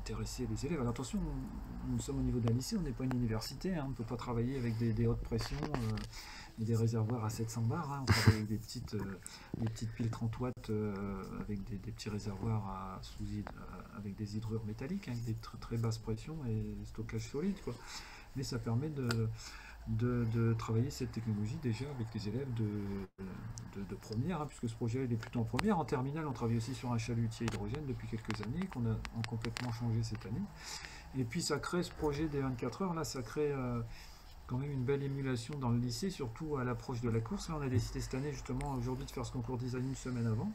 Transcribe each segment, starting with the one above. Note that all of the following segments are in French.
intéresser les élèves. Alors attention, nous sommes au niveau d'un lycée, on n'est pas une université, hein, on ne peut pas travailler avec des hautes pressions et des réservoirs à 700 bars, hein, on travaille avec des petites piles 30 watts avec des petits réservoirs avec des hydrures métalliques, hein, avec des très basses pressions et stockage solide, quoi. Mais ça permet de travailler cette technologie déjà avec les élèves de première, hein, puisque ce projet il est plutôt en première. En terminale, on travaille aussi sur un chalutier hydrogène depuis quelques années, qu'on a complètement changé cette année. Et puis ça crée ce projet des 24 heures, là ça crée quand même une belle émulation dans le lycée, surtout à l'approche de la course. Là on a décidé cette année justement aujourd'hui de faire ce concours design une semaine avant.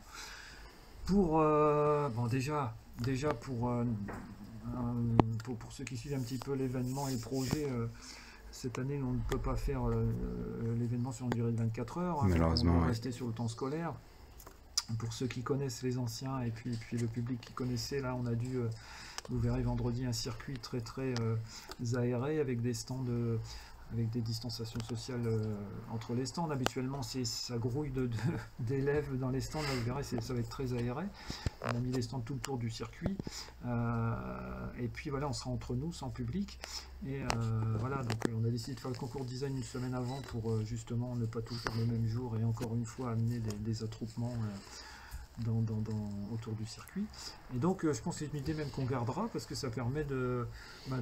Bon déjà pour ceux qui suivent un petit peu l'événement et le projet, cette année, on ne peut pas faire l'événement sur une durée de 24 heures. Hein, Malheureusement, on doit rester sur le temps scolaire. Pour ceux qui connaissent les anciens et puis le public qui connaissait, là, on a dû, vous verrez vendredi, un circuit très aéré avec des stands avec des distanciations sociales entre les stands. Habituellement, ça grouille d'élèves dans les stands. Là, vous verrez, ça va être très aéré. On a mis les stands tout le tour du circuit. Et puis voilà, on sera entre nous, sans public. Et voilà, donc on a décidé de faire le concours design une semaine avant pour justement ne pas tout faire le même jour et encore une fois amener des attroupements autour du circuit. Et donc je pense que c'est une idée même qu'on gardera parce que ça permet de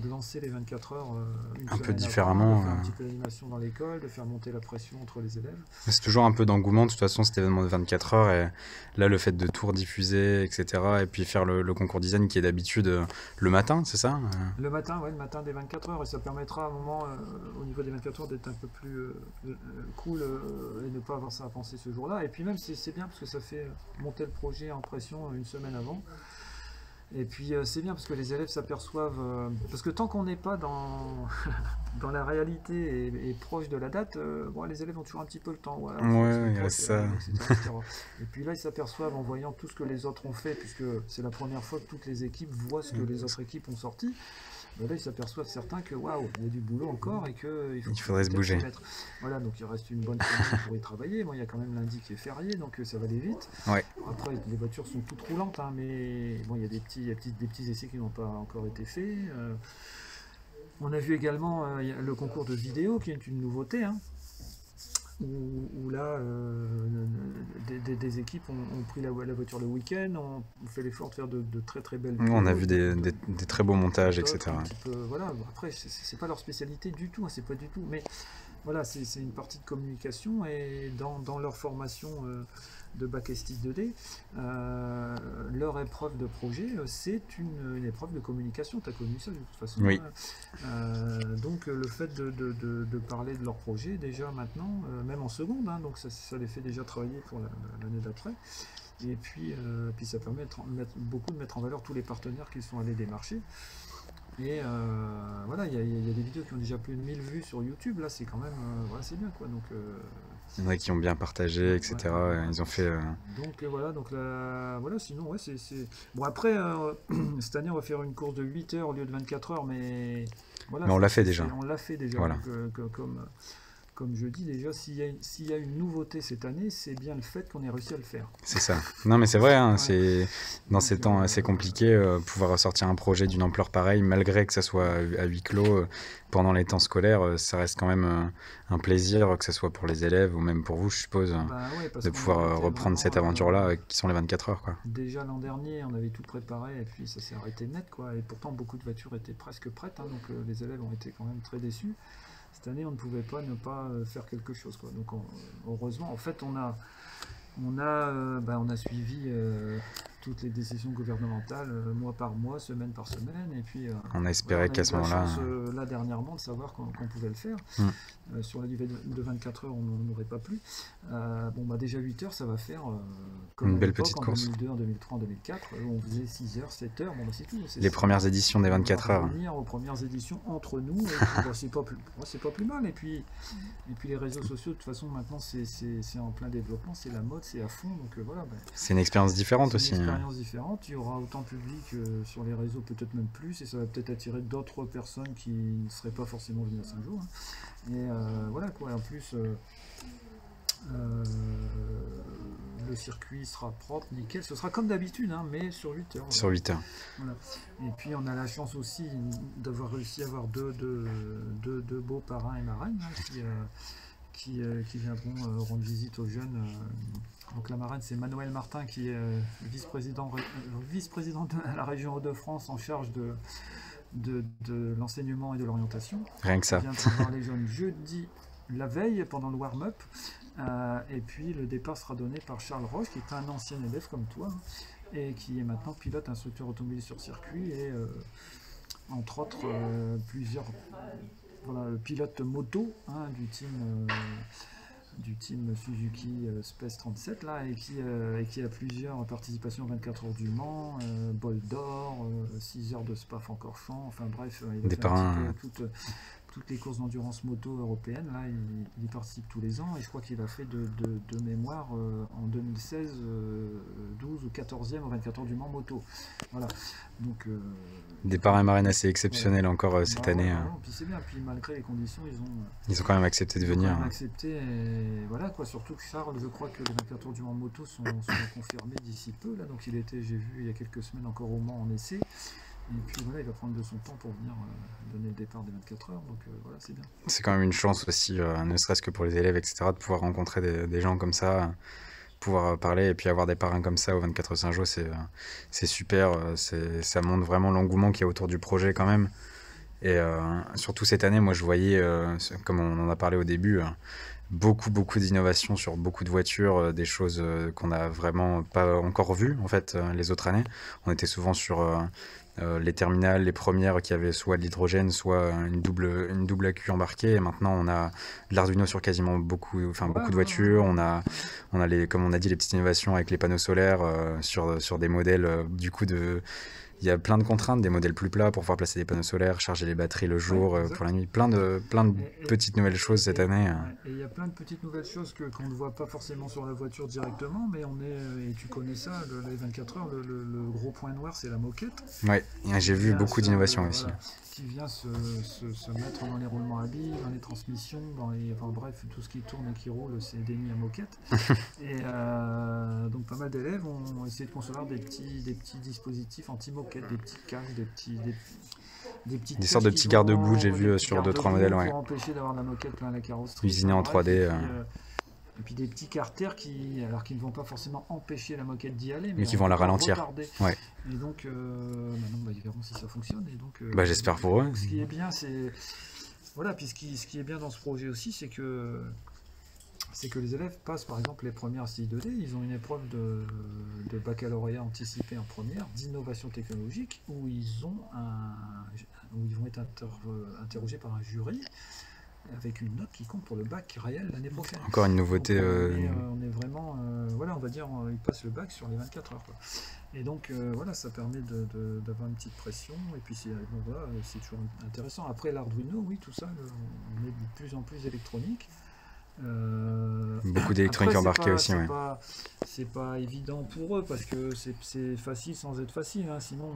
lancer les 24 heures une un peu semaine différemment. avant, de faire un petit peu d'animation dans l'école, de faire monter la pression entre les élèves. C'est toujours un peu d'engouement de toute façon cet événement de 24 heures et là le fait de tout rediffuser etc. et puis faire le concours design qui est d'habitude le matin, c'est ça? Le matin, ouais, le matin des 24 heures et ça permettra à un moment au niveau des 24 heures d'être un peu plus cool et ne pas avoir ça à penser ce jour-là. Et puis même c'est bien parce que ça fait monter le projet en pression une semaine avant. Et puis c'est bien parce que les élèves s'aperçoivent, parce que tant qu'on n'est pas dans la réalité et proche de la date, bon, les élèves ont toujours un petit peu le temps. Voilà, Ouais, il reste ça. etc. Et puis là, ils s'aperçoivent en voyant tout ce que les autres ont fait, puisque c'est la première fois que toutes les équipes voient ce que les autres équipes ont sorti. Ben là, ils s'aperçoivent certains que waouh, il y a du boulot encore et qu'il faudrait se bouger. Voilà, donc il reste une bonne semaine pour y travailler. Bon, il y a quand même lundi qui est férié, donc ça va aller vite. Ouais. Après, les voitures sont toutes roulantes, hein, mais bon, il y a des petits essais qui n'ont pas encore été faits. On a vu également le concours de vidéo qui est une nouveauté, hein, où là, des équipes ont pris la voiture le week-end, ont fait l'effort de faire de très belles vidéos. On a vu des très beaux montages, etc. Voilà, après, c'est pas leur spécialité du tout, hein, c'est pas du tout, mais voilà, c'est une partie de communication et dans leur formation de bac STI 2D, leur épreuve de projet, c'est une épreuve de communication. Tu as connu ça de toute façon. Oui. Donc le fait de parler de leur projet déjà maintenant, même en seconde, hein, donc ça les fait déjà travailler pour l'année d'après. Et puis ça permet beaucoup de mettre en valeur tous les partenaires qu'ils sont allés démarcher. Et voilà, il y a des vidéos qui ont déjà plus de 1000 vues sur YouTube, là c'est quand même, voilà, c'est bien quoi. Donc, il y en a qui ont bien partagé, etc. Ouais, ils ont fait... Donc voilà, voilà, sinon ouais, c'est... Bon après, cette année on va faire une course de 8 heures au lieu de 24 heures, mais voilà. Mais on l'a fait déjà. On l'a fait déjà, voilà. Donc, comme je dis déjà, s'il y a une nouveauté cette année, c'est bien le fait qu'on ait réussi à le faire. C'est ça. Non mais c'est vrai, hein, Ouais. c'est dans ces temps assez compliqués, pouvoir ressortir un projet d'une ampleur pareille, malgré que ça soit à huis clos, pendant les temps scolaires, ça reste quand même un plaisir, que ce soit pour les élèves ou même pour vous, je suppose, de pouvoir reprendre cette aventure-là, qui sont les 24 heures. Quoi. Déjà l'an dernier, on avait tout préparé et puis ça s'est arrêté net, quoi. Et pourtant, beaucoup de voitures étaient presque prêtes, hein, donc les élèves ont été quand même très déçus. Cette année, on ne pouvait pas ne pas faire quelque chose, quoi. Donc heureusement, en fait, on a suivi toutes les décisions gouvernementales mois par mois, semaine par semaine, et puis on a espéré qu'à ce moment-là, là dernièrement, de savoir qu'on pouvait le faire. Sur la durée de 24 heures, on n'aurait pas pu. Déjà 8 heures, ça va faire comme une belle petite course. En 2002, en 2003, en 2004, on faisait 6 heures, 7 heures, c'est tout. Les premières éditions des 24 heures. On va revenir aux premières éditions entre nous, et puis, c'est pas plus mal. Et puis les réseaux sociaux, de toute façon, maintenant, c'est en plein développement, c'est la mode, c'est à fond. Donc voilà. C'est une expérience différente aussi. C'est une expérience différente. Il y aura autant de public sur les réseaux, peut-être même plus, et ça va peut-être attirer d'autres personnes qui ne seraient pas forcément venues à Saint-Jean. Et voilà quoi. En plus, le circuit sera propre, nickel. Ce sera comme d'habitude, hein, mais sur 8 heures. Sur 8 heures. Voilà. Et puis on a la chance aussi d'avoir réussi à avoir deux beaux parrains et marraines hein, qui viendront rendre visite aux jeunes. Donc la marraine, c'est Manuel Martin, qui est vice-président de la région Hauts-de-France en charge de l'enseignement et de l'orientation. Rien que ça. Il vient voir les jeunes jeudi la veille pendant le warm-up. Et puis le départ sera donné par Charles Roche, qui est un ancien élève comme toi, hein, et qui est maintenant pilote instructeur automobile sur circuit, et entre autres plusieurs pilotes moto hein, du team Suzuki Space 37 là, et qui a plusieurs participations 24 heures du Mans, bol d'or, 6 heures de Spa-Francorchamps, enfin bref, il a fait un petit peu toutes les courses d'endurance moto européennes, là, il y participe tous les ans, et je crois qu'il a fait de mémoire en 2016 12 ou 14e au 24 heures du Mans moto. Voilà. Donc, des parrains et marraines assez exceptionnels encore cette année. Puis c'est bien, puis malgré les conditions, ils ont quand même accepté de venir. Ils ont accepté, et voilà quoi, surtout que Charles, je crois que les 24 heures du Mans moto sont confirmés d'ici peu, là, donc il était, j'ai vu il y a quelques semaines encore au Mans en essai. Et puis voilà, il va prendre de son temps pour venir donner le départ des 24 heures, donc voilà, c'est bien. C'est quand même une chance aussi, ne serait-ce que pour les élèves, etc., de pouvoir rencontrer des gens comme ça, pouvoir parler, et puis avoir des parrains comme ça au 24 heures Saint-Jean, c'est super, ça montre vraiment l'engouement qu'il y a autour du projet quand même. Et surtout cette année, moi je voyais, comme on en a parlé au début, beaucoup d'innovations sur beaucoup de voitures, des choses qu'on n'a vraiment pas encore vues en fait les autres années. On était souvent sur les terminales, les premières qui avaient soit de l'hydrogène, soit une double accu embarquée, et maintenant on a de l'Arduino sur quasiment beaucoup de voitures. On a comme on a dit, les petites innovations avec les panneaux solaires sur des modèles il y a plein de contraintes, des modèles plus plats pour pouvoir placer des panneaux solaires, charger les batteries le jour, pour la nuit, plein de petites nouvelles choses cette année. Et il y a plein de petites nouvelles choses qu'on ne voit pas forcément sur la voiture directement, mais et tu connais ça, les 24 heures, le gros point noir, c'est la moquette. Ouais, j'ai vu beaucoup d'innovations aussi. Voilà, qui vient se mettre dans les roulements à billes, dans les transmissions, enfin bref, tout ce qui tourne et qui roule, c'est démis à moquette. Et donc pas mal d'élèves ont essayé de concevoir des petits dispositifs anti-moquette, des petites cages, des sortes de petits garde-boue, j'ai vu sur 2-3 modèles. Pour empêcher d'avoir de la moquette plein la carrosserie. Usinés en 3D. Et puis des petits carters qui ne vont pas forcément empêcher la moquette d'y aller, mais qui vont la ralentir. Ouais. Et donc, ils verront si ça fonctionne. Et donc, j'espère pour eux. Ce qui est bien, c'est voilà. Puis ce qui est bien dans ce projet aussi, c'est que les élèves passent par exemple les premières CI 2D. Ils ont une épreuve de baccalauréat anticipée en première, d'innovation technologique, où ils vont être interrogés par un jury, avec une note qui compte pour le bac réel l'année prochaine. Encore une nouveauté. On est vraiment, on va dire, ils passent le bac sur les 24 heures. Quoi. Et donc, ça permet d'avoir une petite pression, et puis c'est toujours intéressant. Après l'Arduino, oui, tout ça, on est de plus en plus électronique. Beaucoup d'électronique embarquée aussi. C'est pas évident pour eux, parce que c'est facile sans être facile, hein. Sinon,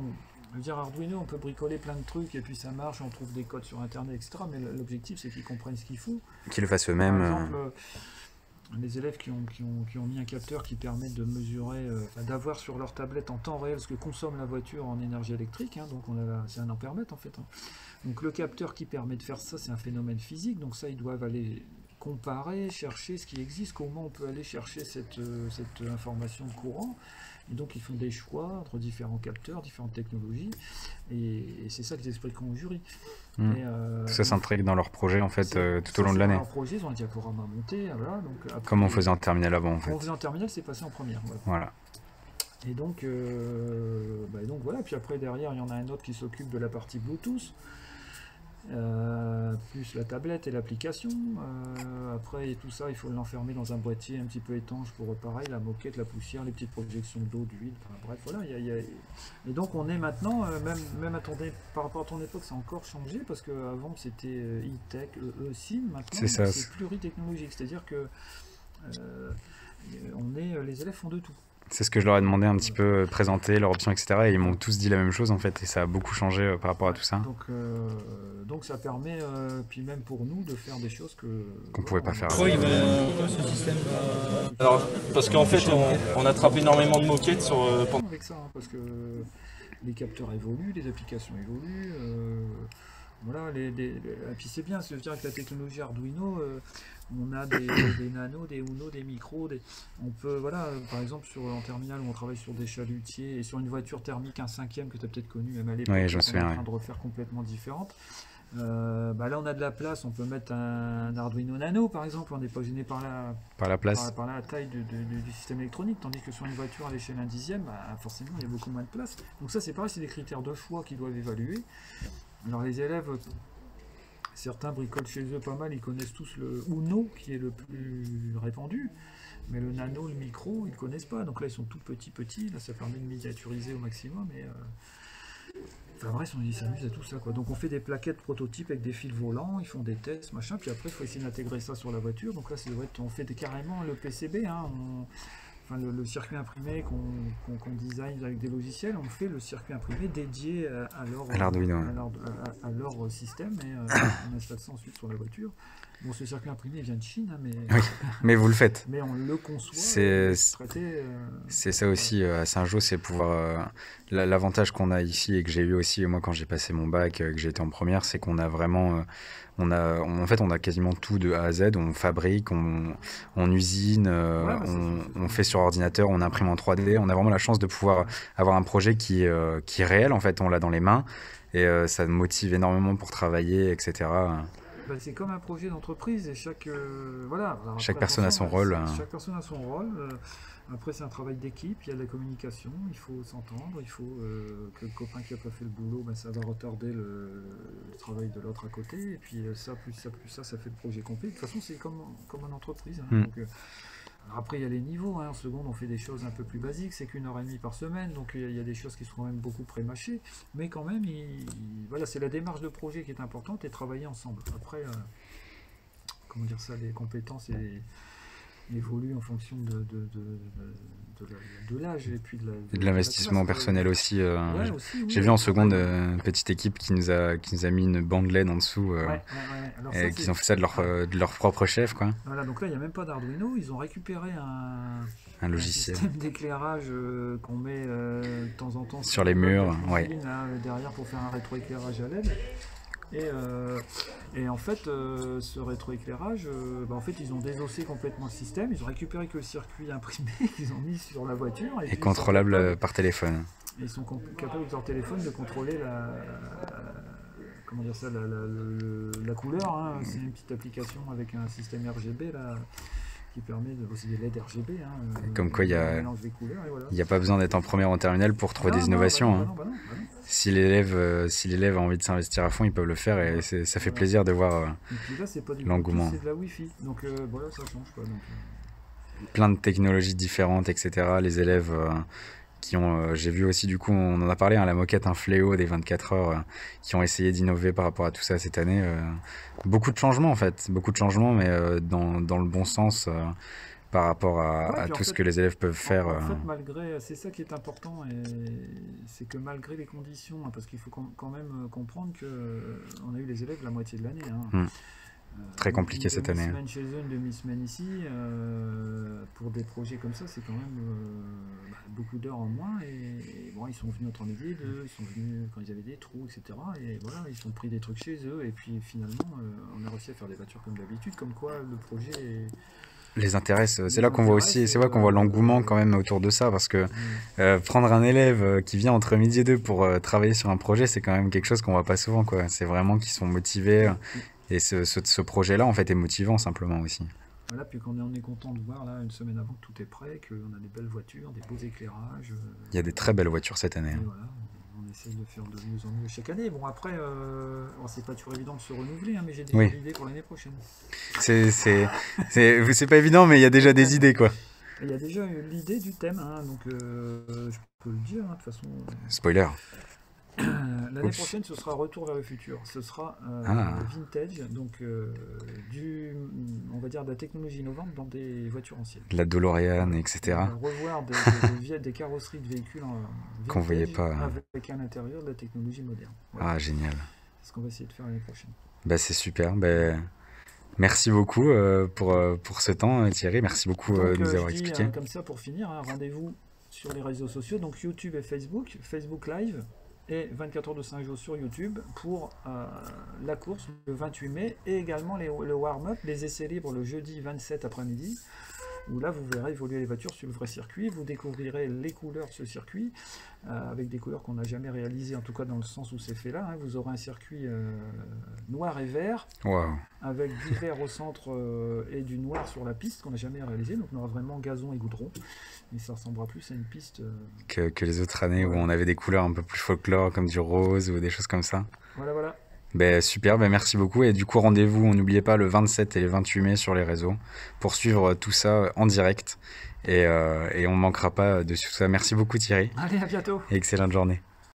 je veux dire, Arduino, on peut bricoler plein de trucs et puis ça marche, on trouve des codes sur internet, etc. Mais l'objectif, c'est qu'ils comprennent ce qu'il faut. Qu'ils le fassent eux-mêmes. Par exemple, les élèves qui ont mis un capteur qui permet de mesurer, d'avoir sur leur tablette en temps réel ce que consomme la voiture en énergie électrique, hein. Donc c'est un ampèremètre en fait, hein. Donc le capteur qui permet de faire ça, c'est un phénomène physique. Donc ça, ils doivent aller comparer, chercher ce qui existe, comment on peut aller chercher cette information de courant. Et donc ils font des choix entre différents capteurs, différentes technologies, et c'est ça qu'ils expliqueront au jury. Ça s'intègre dans leur projet en fait tout au long de l'année. Dans leur projet, ils ont un diaporama monté, voilà. Donc, après, comme on faisait en terminale avant en fait. Comme on faisait en terminale, c'est passé en première. Voilà. Et donc voilà, puis après derrière, il y en a un autre qui s'occupe de la partie Bluetooth. Plus la tablette et l'application. Après tout ça, il faut l'enfermer dans un boîtier un petit peu étanche pour pareil, la moquette, la poussière, les petites projections d'eau, d'huile, bref voilà. Et donc on est maintenant, même par rapport à ton époque, ça a encore changé, parce qu'avant c'était e-tech, sim, maintenant c'est pluritechnologique, c'est-à-dire que les élèves font de tout. C'est ce que je leur ai demandé un petit peu, présenter leurs options, etc. Et ils m'ont tous dit la même chose en fait, et ça a beaucoup changé par rapport à tout ça. Donc ça permet, puis même pour nous, de faire des choses qu'on pouvait pas faire. Pourquoi il va ce système Alors, parce qu'en fait, on attrape énormément de moquettes sur. Avec ça, hein, parce que les capteurs évoluent, les applications évoluent. Voilà, et puis c'est bien, c'est dire avec la technologie Arduino, on a des nanos, des Uno, des micros, on peut, voilà, par exemple en terminal où on travaille sur des chalutiers et sur une voiture thermique, un 5e que tu as peut-être connu même à l'époque, oui, je me souviens, on est en train de refaire complètement différente. Là on a de la place, on peut mettre un Arduino Nano par exemple, on n'est pas gêné par la place, par la taille du système électronique, tandis que sur une voiture à l'échelle 1/10, forcément il y a beaucoup moins de place. Donc ça c'est pareil, c'est des critères de choix qu'ils doivent évaluer. Alors les élèves, certains bricolent chez eux pas mal, ils connaissent tous le Uno qui est le plus répandu, mais le Nano, le micro, ils ne connaissent pas. Donc là ils sont tout petits, là ça permet de miniaturiser au maximum. Enfin bref, ils s'amusent à tout ça, quoi. Donc on fait des plaquettes prototypes avec des fils volants, ils font des tests, machin, puis après il faut essayer d'intégrer ça sur la voiture. Donc là on fait carrément le PCB, hein, le circuit imprimé qu'on design avec des logiciels, on fait le circuit imprimé dédié à leur système, et on installe ça ensuite sur la voiture. Bon, ce circuit imprimé vient de Chine, hein, mais... Oui, mais vous le faites. Mais on le conçoit. C'est ça aussi à Saint-Jean, c'est pouvoir... L'avantage qu'on a ici et que j'ai eu aussi, moi, quand j'ai passé mon bac, que j'ai été en première, c'est qu'on a vraiment... en fait, on a quasiment tout de A à Z. On fabrique, on usine, on fait sur ordinateur, on imprime en 3D. On a vraiment la chance de pouvoir avoir un projet qui est réel. En fait, on l'a dans les mains et ça me motive énormément pour travailler, etc. C'est comme un projet d'entreprise et chaque personne a son rôle. Chaque personne a son rôle. Après, c'est un travail d'équipe, il y a de la communication, il faut s'entendre, il faut que le copain qui n'a pas fait le boulot, ça va retarder le travail de l'autre à côté. Et puis ça, plus ça, ça fait le projet complet. De toute façon, c'est comme en entreprise. Hein. Donc, après, il y a les niveaux. Hein. En seconde, on fait des choses un peu plus basiques, c'est qu'1h30 par semaine. Donc, il y a des choses qui seront même beaucoup pré-mâchées. Mais quand même, voilà, c'est la démarche de projet qui est importante et travailler ensemble. Après, comment dire ça, les compétences évoluent en fonction de l'âge et puis de l'investissement personnel aussi. Ouais, j'ai vu en seconde une petite équipe qui nous a mis une bandeleine en dessous et qu'ils ont fait ça de leur propre chef, quoi. Voilà, donc là il n'y a même pas d'Arduino, ils ont récupéré un logiciel, système d'éclairage qu'on met de temps en temps sur les murs, derrière pour faire un rétroéclairage à LED. Et en fait, ce rétroéclairage, en fait, ils ont désossé complètement le système, ils ont récupéré que le circuit imprimé qu'ils ont mis sur la voiture. Et contrôlable par téléphone. Et ils sont capables avec leur téléphone de contrôler la couleur. Hein. C'est une petite application avec un système RGB là, qui permet aussi des LED RGB. Hein, comme quoi, il n'y a pas besoin d'être en première ou en terminale pour trouver des innovations. Non. Si l'élève a envie de s'investir à fond, ils peuvent le faire et ça fait plaisir de voir l'engouement. C'est de la Wi-Fi, donc voilà, ça change pas. Plein de technologies différentes, etc. Les élèves qui ont, j'ai vu aussi, du coup, on en a parlé, la moquette, un fléau des 24 heures, qui ont essayé d'innover par rapport à tout ça cette année. Beaucoup de changements, en fait, mais dans le bon sens. Par rapport à tout ce que les élèves peuvent faire. En fait, malgré, c'est ça qui est important, c'est que malgré les conditions, parce qu'il faut quand même comprendre qu'on a eu les élèves la moitié de l'année. Hein. Très compliqué cette année. Une demi-semaine chez eux, une demi-semaine ici, pour des projets comme ça, c'est quand même beaucoup d'heures en moins. Et bon, ils sont venus entre midi et deux, ils sont venus quand ils avaient des trous, etc. Et voilà, ils ont pris des trucs chez eux. Et puis finalement, on a réussi à faire des voitures comme d'habitude, comme quoi le projet les intéresse. C'est là qu'on voit aussi, c'est vrai qu'on voit l'engouement quand même autour de ça, parce que prendre un élève qui vient entre midi et deux pour travailler sur un projet, c'est quand même quelque chose qu'on voit pas souvent, quoi. C'est vraiment qu'ils sont motivés, et ce projet-là en fait est motivant simplement aussi. Voilà, puis qu'on on est content de voir là une semaine avant que tout est prêt, qu'on a des belles voitures, des beaux éclairages. Il y a des très belles voitures cette année. Voilà, on essaye de faire de mieux en mieux chaque année. Bon après, c'est pas toujours évident de se renouveler, hein, mais j'ai des idées pour l'année prochaine. C'est pas évident, mais il y a déjà des idées, quoi. Il y a déjà l'idée du thème, hein, donc je peux le dire, hein, de toute façon. Spoiler. La L'année Ouf. prochaine, ce sera Retour vers le futur. Ce sera Ah. vintage, donc on va dire de la technologie innovante dans des voitures anciennes. De la DeLorean, etc. Revoir des carrosseries de véhicules Qu'on voyait vintage pas. avec à l'intérieur de la technologie moderne. Voilà. Ah, génial. C'est ce qu'on va essayer de faire l'année prochaine. Bah, c'est super. Bah, merci beaucoup pour ce temps, Thierry. Merci beaucoup Donc, de nous je avoir dis expliqué. comme ça pour finir, hein, rendez-vous sur les réseaux sociaux, donc YouTube et Facebook, Facebook Live et 24 heures de Saint-Jean sur YouTube pour la course le 28 mai et également le warm-up, les essais libres le jeudi 27 après-midi, où là vous verrez évoluer les voitures sur le vrai circuit, vous découvrirez les couleurs de ce circuit, avec des couleurs qu'on n'a jamais réalisées, en tout cas dans le sens où c'est fait là, hein. Vous aurez un circuit noir et vert, Waouh. avec du vert au centre et du noir sur la piste qu'on n'a jamais réalisé, donc on aura vraiment gazon et goudron, mais ça ressemblera plus à une piste. Que les autres années où on avait des couleurs un peu plus folklore, comme du rose ou des choses comme ça. Voilà. Ben, super, ben, merci beaucoup. Et du coup, rendez-vous, n'oubliez pas, le 27 et le 28 mai sur les réseaux pour suivre tout ça en direct. Et on ne manquera pas de suivre tout ça. Merci beaucoup, Thierry. Allez, à bientôt. Et excellente journée.